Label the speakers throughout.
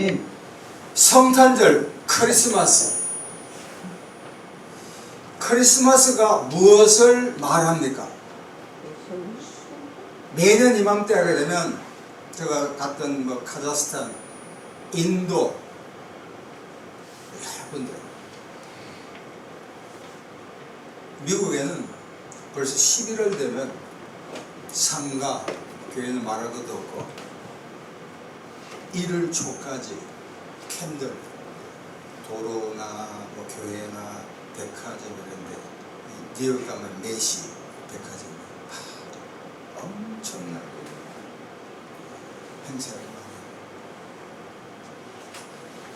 Speaker 1: 아멘.
Speaker 2: 성탄절, 크리스마스가 무엇을 말합니까? 매년 이맘때 하게 되면 제가 갔던 뭐 카자흐스탄, 인도 여러 군데, 미국에는 벌써 11월 되면 상가, 교회는 말할 것도 없고 1월 초까지 캔들, 도로나 뭐 교회나 백화점 이런데, 뉴욕 가면 메시 백화점 엄청나게 행사를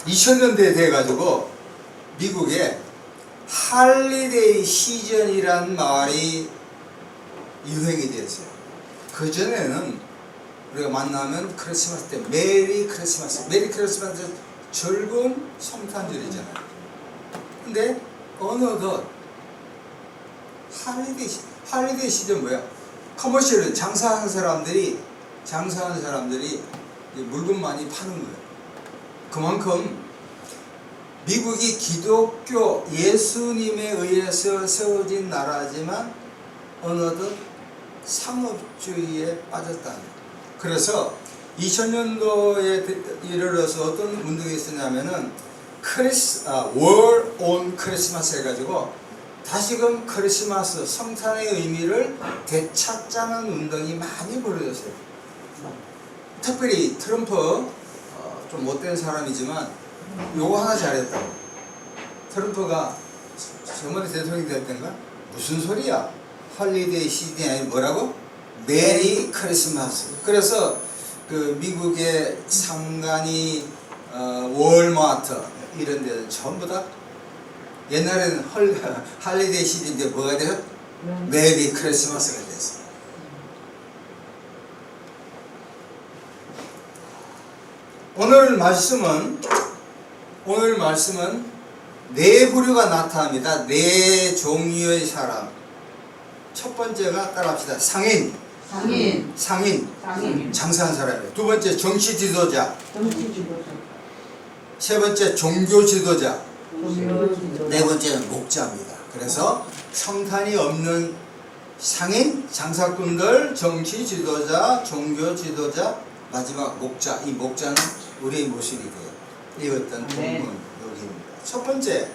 Speaker 2: 많이 2000년대에 돼가지고 미국에 할리데이 시즌이란 말이 유행이 되었어요. 그전에는 우리가 만나면 크리스마스 때 메리 크리스마스 즐거운 성탄절이잖아요. 근데 어느덧 할리데이 시즌 뭐야? 커머셜은 장사하는 사람들이 물건 많이 파는 거예요. 그만큼 미국이 기독교 예수님에 의해서 세워진 나라지만 어느덧 상업주의에 빠졌다는 거예요. 그래서 2000년도에 이르러서 어떤 운동이 있었냐면은 War on Christmas 해가지고 다시금 크리스마스 성탄의 의미를 되찾자는 운동이 많이 벌어졌어요. 특별히 트럼프, 좀 못된 사람이지만 요거 하나 잘했다. 트럼프가 저번에 대통령이 될 때인가? 무슨 소리야? 할리데이 시즌이 아니 뭐라고? 메리 크리스마스. 그래서 그 미국의 상가니 월마트 이런 데는 전부 다 옛날에는 할리데이 시즌인데 뭐가 돼요? 메리 크리스마스가 됐어요. 오늘 말씀은 네 부류가 나타납니다. 네 종류의 사람. 첫 번째가 따라합시다. 상인. 장사한 사람이에요. 두 번째 정치 지도자. 세 번째 종교 지도자. 네 번째는 목자입니다. 그래서 성탄이 없는 상인, 장사꾼들, 정치 지도자, 종교 지도자, 마지막 목자. 이 목자는 우리의 모습이 돼요. 이었던 본문 여기입니다. 첫 번째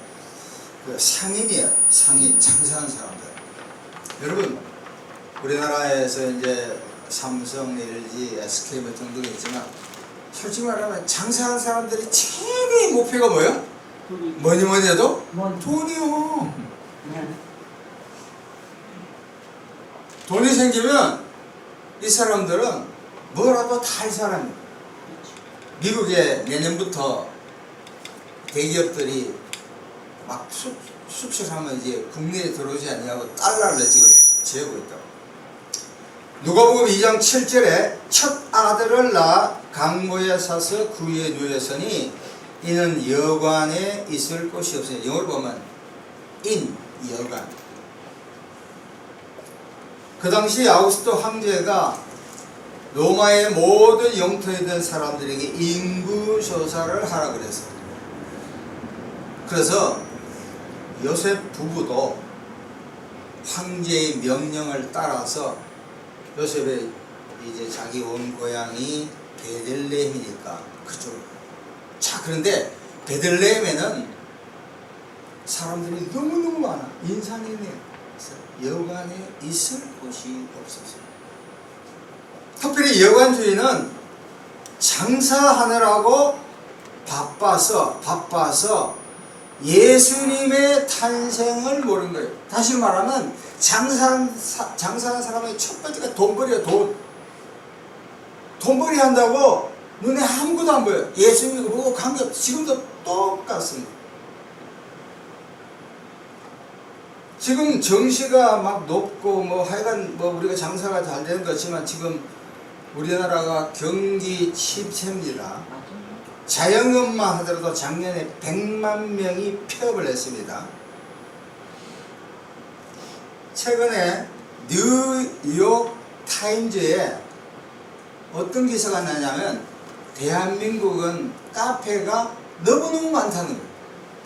Speaker 2: 그 상인이에요. 상인, 장사하는 사람들. 여러분, 우리나라에서 이제 삼성, LG, SK 뭐 등등이 있지만 솔직히 말하면 장사하는 사람들이 최대의 목표가 뭐예요? 뭐니 해도 돈이요. 돈이 생기면 이 사람들은 뭐라도 다 할 사람이에요. 미국에 내년부터 대기업들이 막 수출하면 이제 국내에 들어오지 않냐고 달러를 지금 재고 있다고. 누가복음 2장 7절에 첫 아들을 낳아 강모에 사서 구유에 누였으니 이는 여관에 있을 곳이 없으니, 영어로 보면 여관. 그 당시 아우구스토 황제가 로마의 모든 영토에 있는 사람들에게 인구조사를 하라 그랬어요. 그래서 요셉 부부도 황제의 명령을 따라서, 요셉의 이제 자기 온 고향이 베들레헴이니까 그쪽으로. 자, 그런데 베들레헴에는 사람들이 너무너무 많아. 인산이네. 여관에 있을 곳이 없었어요. 특별히 여관주의는 장사하느라고 바빠서 예수님의 탄생을 모른 거예요. 다시 말하면 장사하는 사람의 첫 번째가 돈벌이야. 돈벌이 한다고 눈에 아무것도 안 보여요. 예수님이 보고 관계없어. 지금도 똑같습니다. 지금 정시가 막 높고 뭐 하여간 뭐 우리가 장사가 잘 되는 거지만 지금 우리나라가 경기 침체입니다. 자영업만 하더라도 작년에 100만 명이 폐업을 했습니다. 최근에 뉴욕 타임즈에 어떤 기사가 나냐면 대한민국은 카페가 너무너무 많다는 거예요.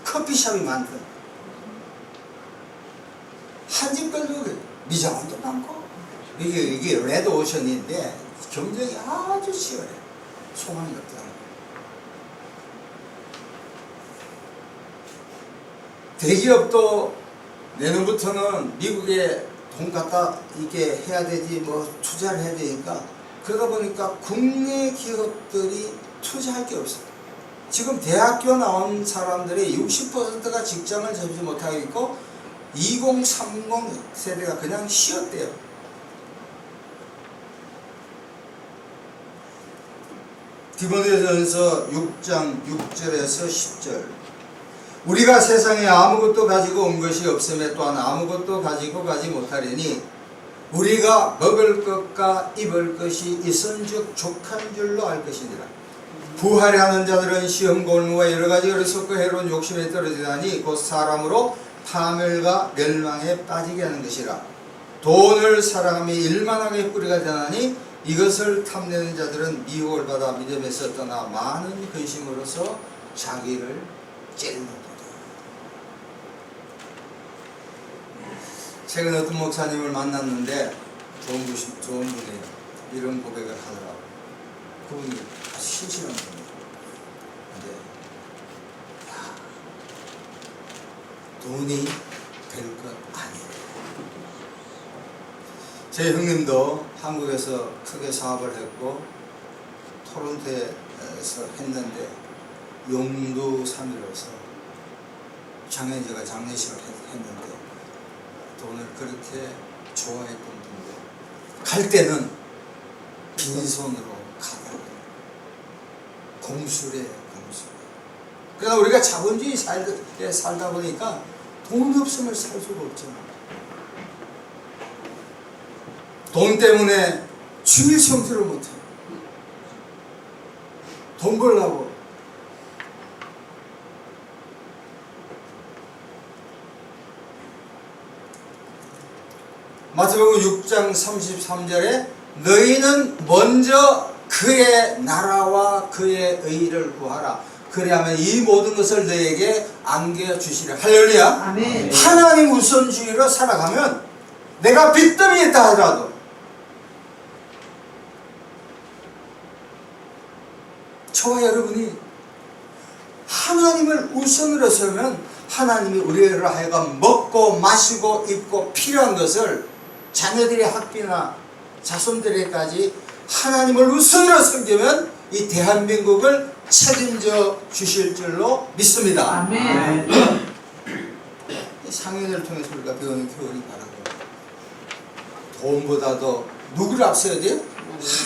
Speaker 2: 커피숍이 많다. 한집들도 미장원도 많고, 이게 레드 오션인데 경쟁이 아주 치열해. 소망이 없다는 거예요. 대기업도 내년부터는 미국에 돈 갖다 이게 해야 되지, 뭐 투자를 해야 되니까, 그러다 보니까 국내 기업들이 투자할 게 없어요. 지금 대학교 나온 사람들의 60%가 직장을 잡지 못하고 있고 2030 세대가 그냥 쉬었대요. 디모데전서 6장 6절에서 10절. 우리가 세상에 아무것도 가지고 온 것이 없음에 또한 아무것도 가지고 가지 못하리니 우리가 먹을 것과 입을 것이 있은즉 족한 줄로 알 것이니라. 부하려 하는 자들은 시험 골무와 여러가지 어리석고 해로운 욕심에 떨어지다니 곧 사람으로 파멸과 멸망에 빠지게 하는 것이라. 돈을 사람이 일만하게 뿌리가 되나니 이것을 탐내는 자들은 미혹을 받아 믿음에서 떠나 많은 근심으로서 자기를 찔러도다. 최근 어떤 목사님을 만났는데 좋은 분이에요. 이런 고백을 하더라고요. 그분이 아주 신실한 분이에요. 근데 돈이 될 것 아니에요. 제 형님도 한국에서 크게 사업을 했고 토론토에서 했는데 용두삼이로서 작년에 제가 장례식을 했는데 돈을 그렇게 좋아했던 분인데 갈 때는 빈손으로 가더라고요. 공수래. 그러나 우리가 자본주의 살다 보니까 돈 없으면 살 수가 없잖아. 돈 때문에 주일 성수를 못해. 돈 벌려고. 마태복음 6장 33절에 너희는 먼저 그의 나라와 그의 의를 구하라. 그래야면 이 모든 것을 너에게 안겨주시라. 할렐루야.
Speaker 1: 아멘.
Speaker 2: 하나님 우선주의로 살아가면 내가 빚더미 있다 하더라도 저와 여러분이 하나님을 우선으로 세우면 하나님이 우리를 하여금 먹고 마시고 입고 필요한 것을 자녀들의 학비나 자손들에게까지 하나님을 우선으로 섬기면 이 대한민국을 책임져 주실 줄로 믿습니다.
Speaker 1: 아멘.
Speaker 2: 상인을 통해서 우리가 배우는 교훈이 바라고 돈보다도 누구를 앞서야 돼요?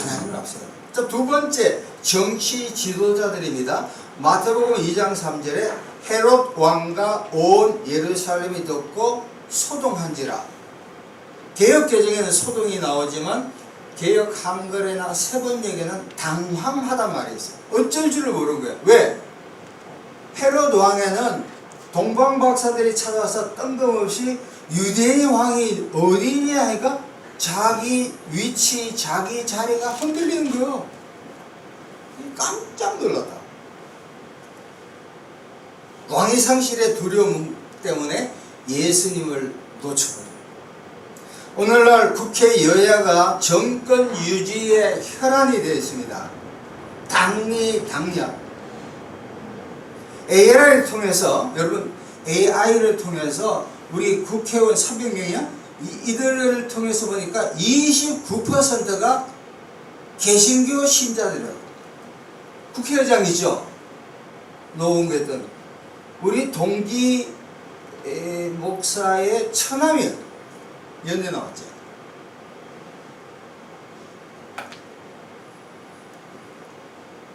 Speaker 2: 하나님을 앞서야 돼요. 자, 두 번째 정치 지도자들입니다. 마태복음 2장 3절에 헤롯 왕과 온 예루살렘이 듣고 소동한지라. 개역개정에는 소동이 나오지만 개역 한글에나 세번역에는 당황하단 말이 있어요. 어쩔 줄을 모르는 거예요. 왜? 헤롯 왕에는 동방박사들이 찾아와서 뜬금없이 유대인 왕이 어디냐 하니까 자기 위치, 자기 자리가 흔들리는 거예요. 깜짝 놀랐다. 왕위 상실의 두려움 때문에 예수님을 놓쳐버려요. 오늘날 국회 여야가 정권 유지에 혈안이 되어 있습니다. 당리당략. AI를 통해서, 여러분 AI를 통해서 우리 국회의원 300명이야? 이들을 통해서 보니까 29%가 개신교 신자들이에요. 국회의장이죠. 노웅랬던 우리 동기 목사의 처남이에요. 연대 나왔죠.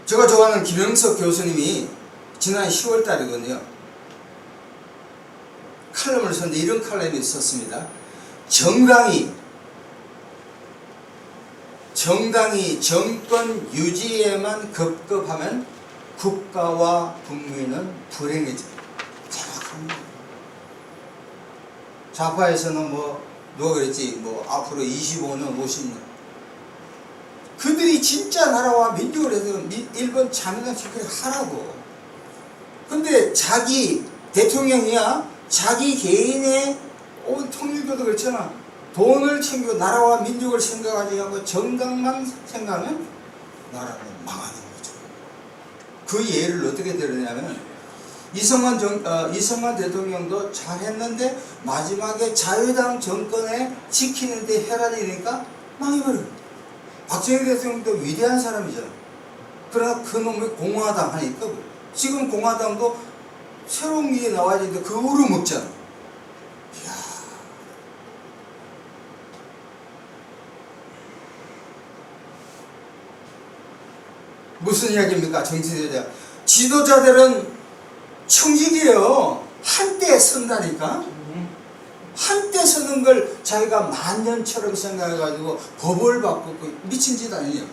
Speaker 2: 제가 좋아하는 김영석 교수님이 지난 10월 달이거든요. 칼럼을 썼는데 이런 칼럼이 있었습니다. 정당이 정권 유지에만 급급하면 국가와 국민은 불행해져요. 정확합니다. 좌파에서는 뭐 누가 그랬지? 뭐 앞으로 25년, 50년 그들이 진짜 나라와 민족을 해서 일본 자민당 집회를 하라고. 근데 자기 대통령이야 자기 개인의 통일교도 그렇잖아. 돈을 챙기고 나라와 민족을 생각하지 않고 정당만 생각하면 나라는 망하는 거죠. 그 예를 어떻게 들으냐면 이승만 대통령도 잘했는데 마지막에 자유당 정권에 지키는데 혈안이 되니까 망해버려요. 박정희 대통령도 위대한 사람이잖아. 그러나 그놈의 공화당 하니까 지금 공화당도 새로운 게 나와야 되는데 그거로 먹잖아. 이야. 무슨 이야기입니까? 정치지도자. 지도자들은 청직이에요. 한때 선다니까. 한때 서는 걸 자기가 만년처럼 생각해가지고 법을 바꾸고 미친 짓 아니에요.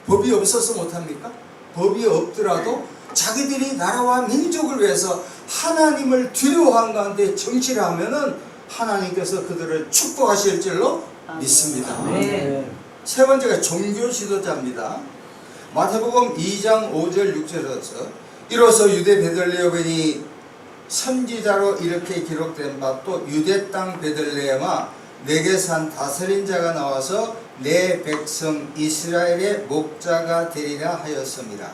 Speaker 2: 법이 없어서 못합니까? 법이 없더라도 자기들이 나라와 민족을 위해서 하나님을 두려워한 가운데 정치를 하면은 하나님께서 그들을 축복하실 줄로 믿습니다. 세 번째가 종교 지도자입니다. 마태복음 2장 5절 6절에서 이로써 유대 베들레헴이 선지자로 이렇게 기록된 바 또 유대 땅 베들레헴아 내게 산 다스린 자가 나와서 내 백성 이스라엘의 목자가 되리라 하였습니다.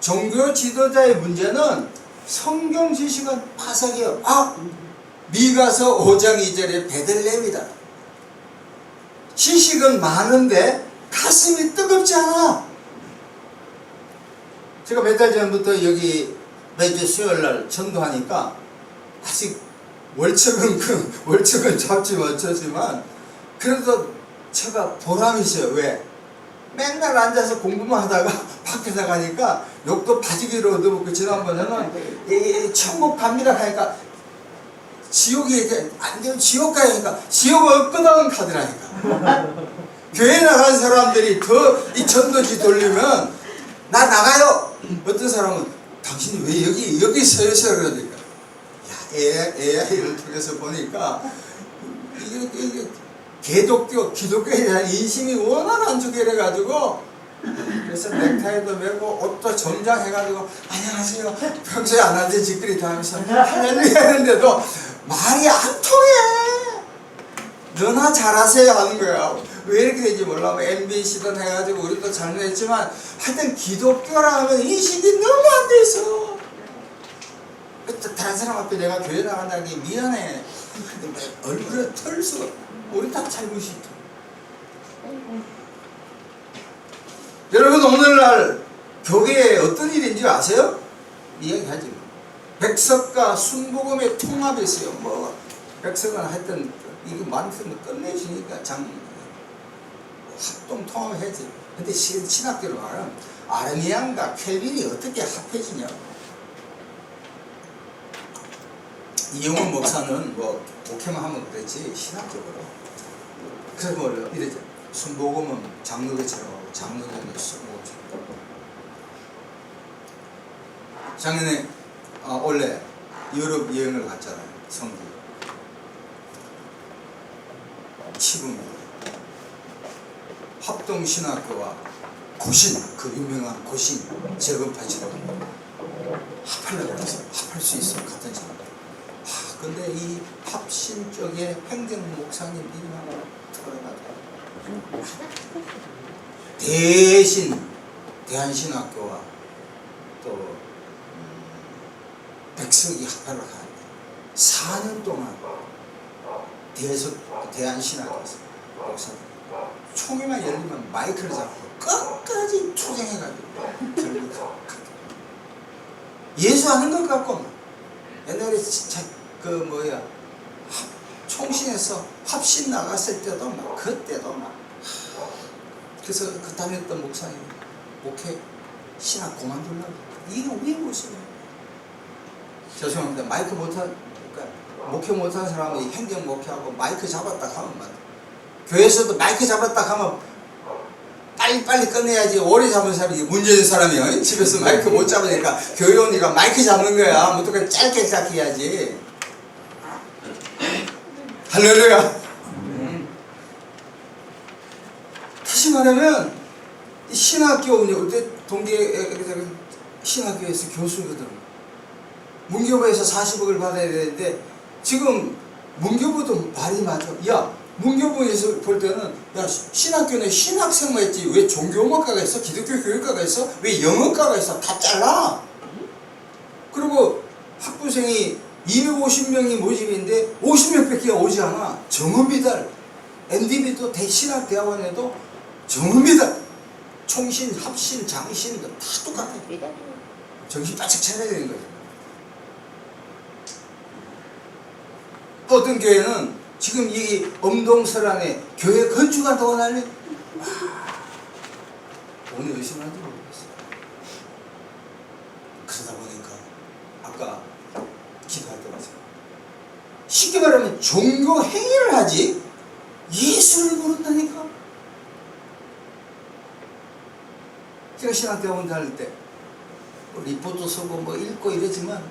Speaker 2: 종교 지도자의 문제는 성경 지식은 파삭이에요. 미가서 5장 2절에 베들레헴이다. 지식은 많은데 가슴이 뜨겁지 않아. 제가 몇 달 전부터 여기 매주 수요일날 전도하니까 아직 월척은 잡지 못하지만 그래도 제가 보람이 있어요. 왜? 맨날 앉아서 공부만 하다가 밖에서 가니까 욕도 바지기로 얻어먹고 지난번에는 천국 갑니다 하니까 지옥이 이렇게 안 되면 지옥 가니까 지옥 없거든 가더라니까. 교회 나간 사람들이 더 이 전도지 돌리면 나 나가요. 어떤 사람은 당신이 왜 여기 서 있어요 그러니까 AI를 통해서 보니까 이게 기독교에 대한 인심이 워낙 안 좋게 이래가지고 그래서 넥타이도 메고 옷도 정장해가지고 안녕하세요 평소에 안 하던 짓거리 다 하면서 할렐루야 하는데도 말이 안 통해. 너나 잘하세요 하는 거야. 왜 이렇게 되는지 몰라. 뭐 MBC든 해가지고 우리도 잘못했지만 하여튼 기독교라 하면 인식이 너무 안 돼 있어. 다른 사람 앞에 내가 교회 나간다는 게 미안해. 얼굴에 털 수가 우리 다 잘못이 있다. 여러분 오늘날 교회에 어떤 일인지 아세요? 이야기하지. 백석과 순복음의 통합이 있어요. 뭐 백석은 하여튼 이거 많으면 끝내주니까 합동 통합해야지. 근데 신학교로 말하면 아르미안과 켈빈이 어떻게 합해지냐고. 이영훈 목사는 뭐 목회만 하면 그랬지 신학적으로. 그래서 뭐 이러죠. 순복음은 장로교처럼 하고 장로교는 순복음처럼. 작년에 원래 유럽 여행을 갔잖아요. 성지. 치부입니다. 합동신학교와 고신, 그 유명한 고신 재건파처럼 합하려고 해서 합할 수 있어 같은 사람. 근데 이 합신 쪽에 행정 목사님들이 막 들어가지고 대신 대한신학교와 또 백석이 합하러 가는데 4년 동안 대한신학교에서 목사님 총회만 열리면 마이크를 잡고 끝까지 투쟁해가지고 결국 예수하는 것 같고 옛날에 총신에서 합신 나갔을 때도 막 그때도 막 그래서 그 다녔던 목사님 목회 신학 그만두려고 이게 왜 무슨 죄송합니다. 마이크 못한 목회 못한 사람이 행정 목회하고 마이크 잡았다 하면 교회에서도 마이크 잡았다 하면 빨리 끝내야지. 오래 잡은 사람이 문제된 사람이야. 집에서 마이크 못 잡으니까 교회 오니까 마이크 잡는 거야. 무조건 짧게 해야지. 할렐루야. 다시 말하면 이 신학교 운영, 동계 신학교에서 교수거든. 문교부에서 40억을 받아야 되는데 지금 문교부도 말이 맞아. 야, 문교부에서 볼 때는 야, 신학교는 신학생만 했지 왜 종교음악과가 있어? 기독교 교육과가 있어? 왜 영어과가 있어? 다 잘라. 그리고 학부생이 250명이 모집인데 50명밖에 오지 않아. 정음이달. MDB도 신학대학원에도 정음이달. 총신, 합신, 장신 다 똑같아. 정신 바짝 차려야 되는 거예요. 어떤 교회는 지금 이 엄동설안에 교회 건축한다고 난리. 오늘 열심히 하는지 모르겠어요. 그러다 보니까 아까 기도할 때 맞아요. 쉽게 말하면 종교 행위를 하지 예수를 모른다니까. 제가 신학대학원 다닐 때 리포트 쓰고 뭐 읽고 이러지만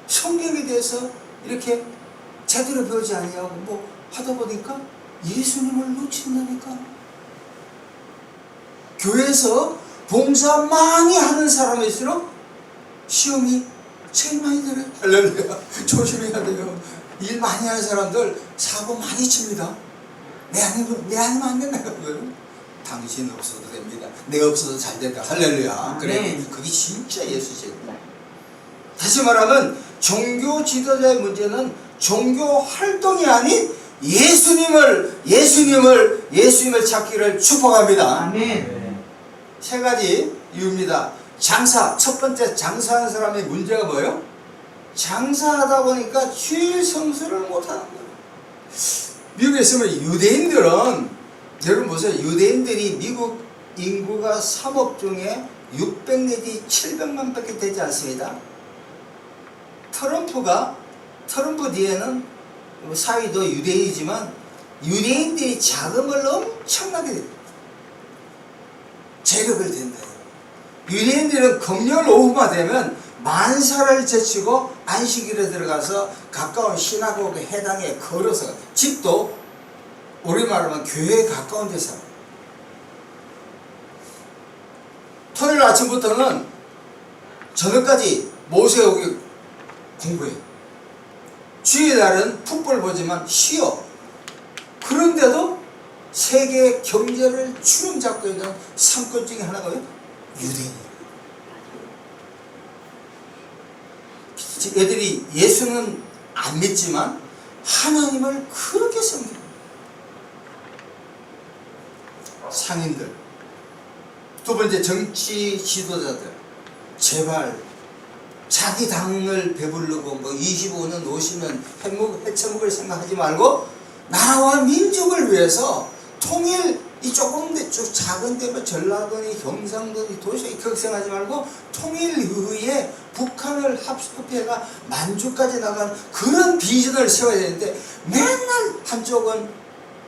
Speaker 2: 성경에 대해서 이렇게 제대로 배우지 아니하고 뭐 하다 보니까 예수님을 놓친다니까. 교회에서 봉사 많이 하는 사람일수록 시험이 제일 많이 들어요. 할렐루야. 조심해야 돼요. 일 많이 하는 사람들 사고 많이 칩니다. 내 아니면 안 된다. 당신 없어도 됩니다. 내가 없어도 잘 된다. 할렐루야. 그래. 그게 진짜 예수제입니다. 다시 말하면 종교 지도자의 문제는 종교 활동이 아닌 예수님을 찾기를 축복합니다.
Speaker 1: 아멘.
Speaker 2: 세 가지 이유입니다. 장사, 첫 번째 장사하는 사람의 문제가 뭐예요? 장사하다 보니까 주일 성수를 못하는 거예요. 미국에 있으면 유대인들은, 여러분 보세요. 유대인들이 미국 인구가 3억 중에 600 내지 700만 밖에 되지 않습니다. 트럼프 뒤에는 사위도 유대인이지만 유대인들이 자금을 엄청나게 재력을 댄다. 유대인들은 금요일 오후가 되면 만사를 제치고 안식일에 들어가서 가까운 시나고그 해당에 걸어서, 집도 우리 말하면 교회에 가까운 데서, 토요일 아침부터는 저녁까지 모세오기 공부해. 주일날은 풋볼 보지만 쉬어. 그런데도 세계 경제를 주름 잡고 있는 상권 중에 하나가 유대인이에요. 애들이 예수는 안 믿지만 하나님을 그렇게 섬겨요. 상인들. 두 번째, 정치 지도자들. 제발 자기 당을 배부르고 뭐 25년 50년 해쳐먹을 생각하지 말고 나라와 민족을 위해서 통일, 이 조금 작은 데면 전라도니 경상도니 도시에 걱정하지 말고 통일 이후에 북한을 합해가 만주까지 나간 그런 비전을 세워야 되는데 맨날 한쪽은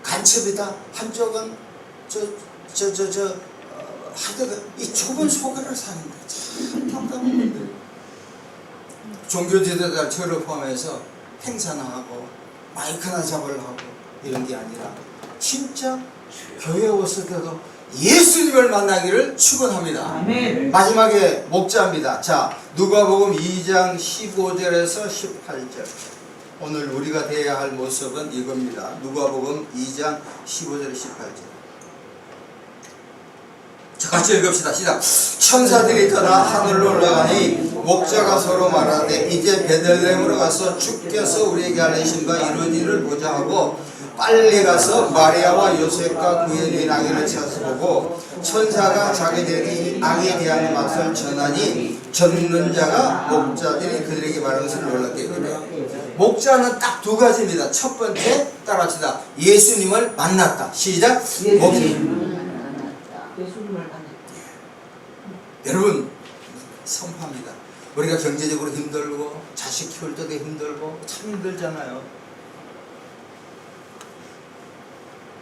Speaker 2: 간첩이다, 한쪽은 하여튼 이 좁은 소가를 사는 거야. 참 답답한 분들. 종교 지도자 저를 포함해서 행사나 하고 마이크나 잡으려 하고 이런 게 아니라 진짜 교회 왔을 때도 예수님을 만나기를 축원합니다.
Speaker 1: 아멘.
Speaker 2: 마지막에 목자입니다. 자, 누가복음 2장 15절에서 18절. 오늘 우리가 되어야 할 모습은 이겁니다. 누가복음 2장 15절 18절. 자, 같이 읽읍시다. 시작. 천사들이 떠나 하늘로 올라가니 목자가 서로 말하되 이제 베들레헴으로 가서 주께서 우리에게 알리신 바 이루어지를 보자 하고 빨리 가서 마리아와 요셉과 그의 네 아기를 찾아서 보고 천사가 자기들에게 이 아기에 대한 것을 전하니 전는 자가 목자들이 그들에게 말한 것을 놀랍게 여기다. 목자는 딱 두 가지입니다. 첫 번째, 따라합시다. 예수님을 만났다. 시작. 여러분, 선포합니다. 우리가 경제적으로 힘들고 자식 키울 때도 힘들고 참 힘들잖아요.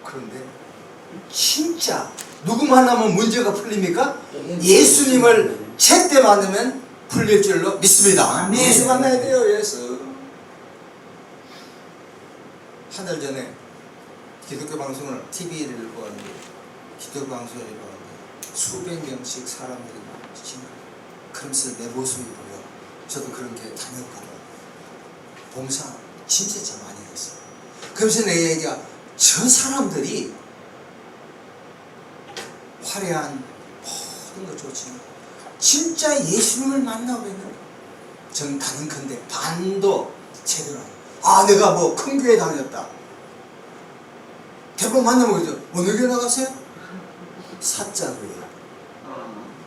Speaker 2: 그런데 진짜 누구 만나면 문제가 풀립니까? 예수님을 제때 만나면 풀릴 줄로 믿습니다. 예수 만나야 돼요. 예수. 한 달 전에 기독교 방송을 TV를 보는데 기독교 방송을 보는데 수백 명씩 사람들이 막 지나가. 그러면서 내 모습이 보여. 저도 그런 게 다녔거든. 봉사 진짜 많이 했어. 그러면서 내 얘기가 저 사람들이 화려한 모든 거 좋지만 진짜 예수님을 만나고 있는 저는 가능컨대 반도 제대로 내가 뭐 큰 교회 다녔다. 대부분 만나면 그러죠. 어느 교회 나가세요? 사자 교회,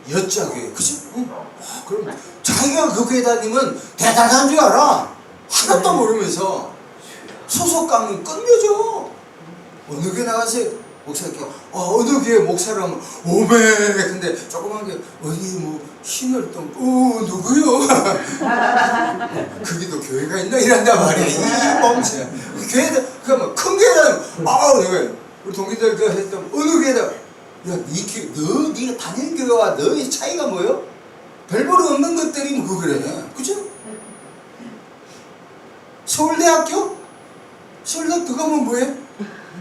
Speaker 2: 여자 교회, 그죠? 그럼 자기가 그 교회 다니면 대단한 줄 알아. 하나도 모르면서 소속감은 끝내줘. 어느 교회 나가세요? 목사님께 어느 교회 목사를 하면 오메. 근데 조그만 게 어디 뭐 신을 또 누구요? 거기도 교회가 있나 이란단 말이야. 이 멍청아. 교회도 그러면 큰 교회는 내가 우리 동기들 그 했던 어느 교회다. 야, 네가 다니는 교회와 너의 차이가 뭐요? 별볼 없는 것들이 뭐 그래. 그죠? 서울대학교? 서울대학교 가면 뭐해?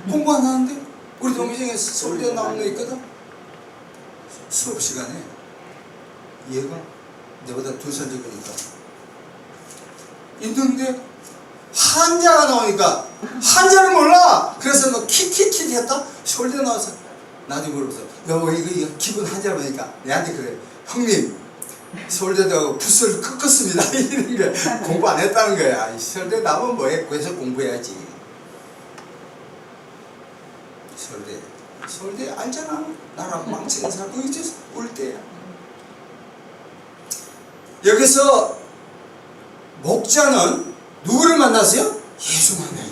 Speaker 2: 공부 안 하는데? 우리 동기 중에 서울대 나온 거 있거든? 수업 시간에 얘가 내보다 2살 적으니까 있는데 한자가 나오니까 한자를 몰라. 그래서 뭐 킥킥킥 했다? 서울대 나와서 나중에 물어봤어. 여보 이거 기본 한자를 보니까 내한테 그래. 형님 서울대도 부스를 꺾었습니다. 이런 게 공부 안 했다는 거야. 서울대 나오면 뭐해? 그래서 공부해야지. 서울대 알잖아. 나랑 망치는 사람 이제 올 때야. 여기서 목자는 누구를 만났어요? 예수 만나요.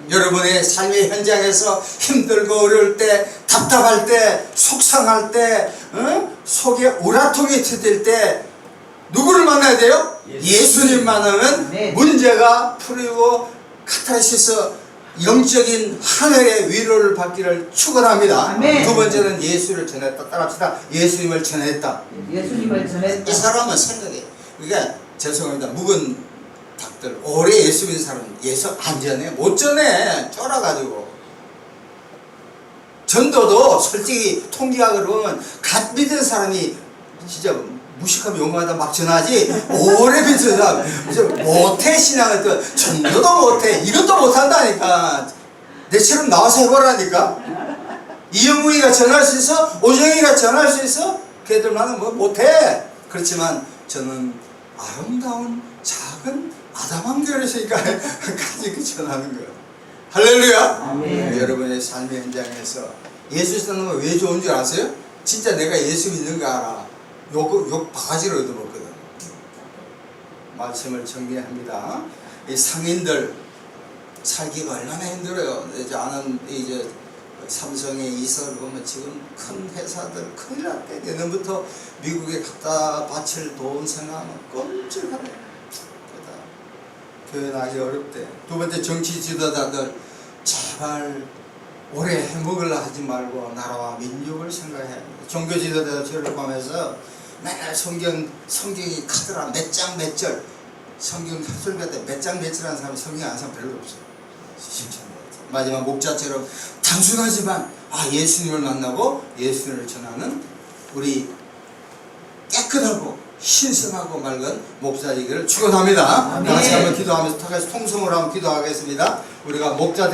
Speaker 2: 여러분의 삶의 현장에서 힘들고 어려울 때, 답답할 때, 속상할 때, 속에 우라통이 터질 때 누구를 만나야 돼요? 예수님 만나면 문제가 풀리고 카타르시스 영적인 하늘의 위로를 받기를 축원합니다. 두 번째는 예수를 전했다. 따라합시다. 예수님을 전했다.
Speaker 1: 예수님을 전했다.
Speaker 2: 이 사람은 생각해. 그러니까 죄송합니다. 묵은 닭들 오래 예수 믿는 사람은 예수 안 전해. 못 전해. 쫄아가지고. 전도도 솔직히 통계가 그러면 갓 믿은 사람이 진짜 무식하면 용감하다 막 전하지 오래 믿은 사람 못해. 신앙을 또 전도도 못해. 이것도 못한다니까. 내처럼 나와서 해보라니까. 이영웅이가 전할 수 있어? 오정이가 전할 수 있어? 걔들만은 뭐 못해. 그렇지만 저는 아름다운 작은 아담한 교회에서니까 까지 전하는 거예요. 할렐루야. 여러분의 삶의 현장에서 예수 전하는 거 왜 좋은 줄 아세요? 진짜 내가 예수 믿는 거 알아. 욕 바가지를 얻어먹거든. 말씀을 정리합니다. 이 상인들 살기가 얼마나 힘들어요. 이제 아는 이제 삼성의 이사를 보면 지금 큰 회사들 큰일 났대. 내년부터 미국에 갖다 바칠 돈 생각하면 끔찍하네. 교회 나기 어렵대. 두 번째 정치 지도자들 제발 오래 해먹으려 하지 말고 나라와 민족을 생각해야 합니다. 종교 지도자들 졸업하면서 맨날 성경이 카더라. 몇 장 몇 절. 성경 설교할 때 몇 장 몇 절 하는 사람이 성경 아는 사람 별로 없어요. 마지막 목자처럼 단순하지만 예수님을 만나고 예수님을 전하는 우리 깨끗하고 신성하고 맑은 목자이기를 축원합니다. 다 같이 한번 기도하면서 다 같이 통성으로 한번 기도하겠습니다. 우리가 목자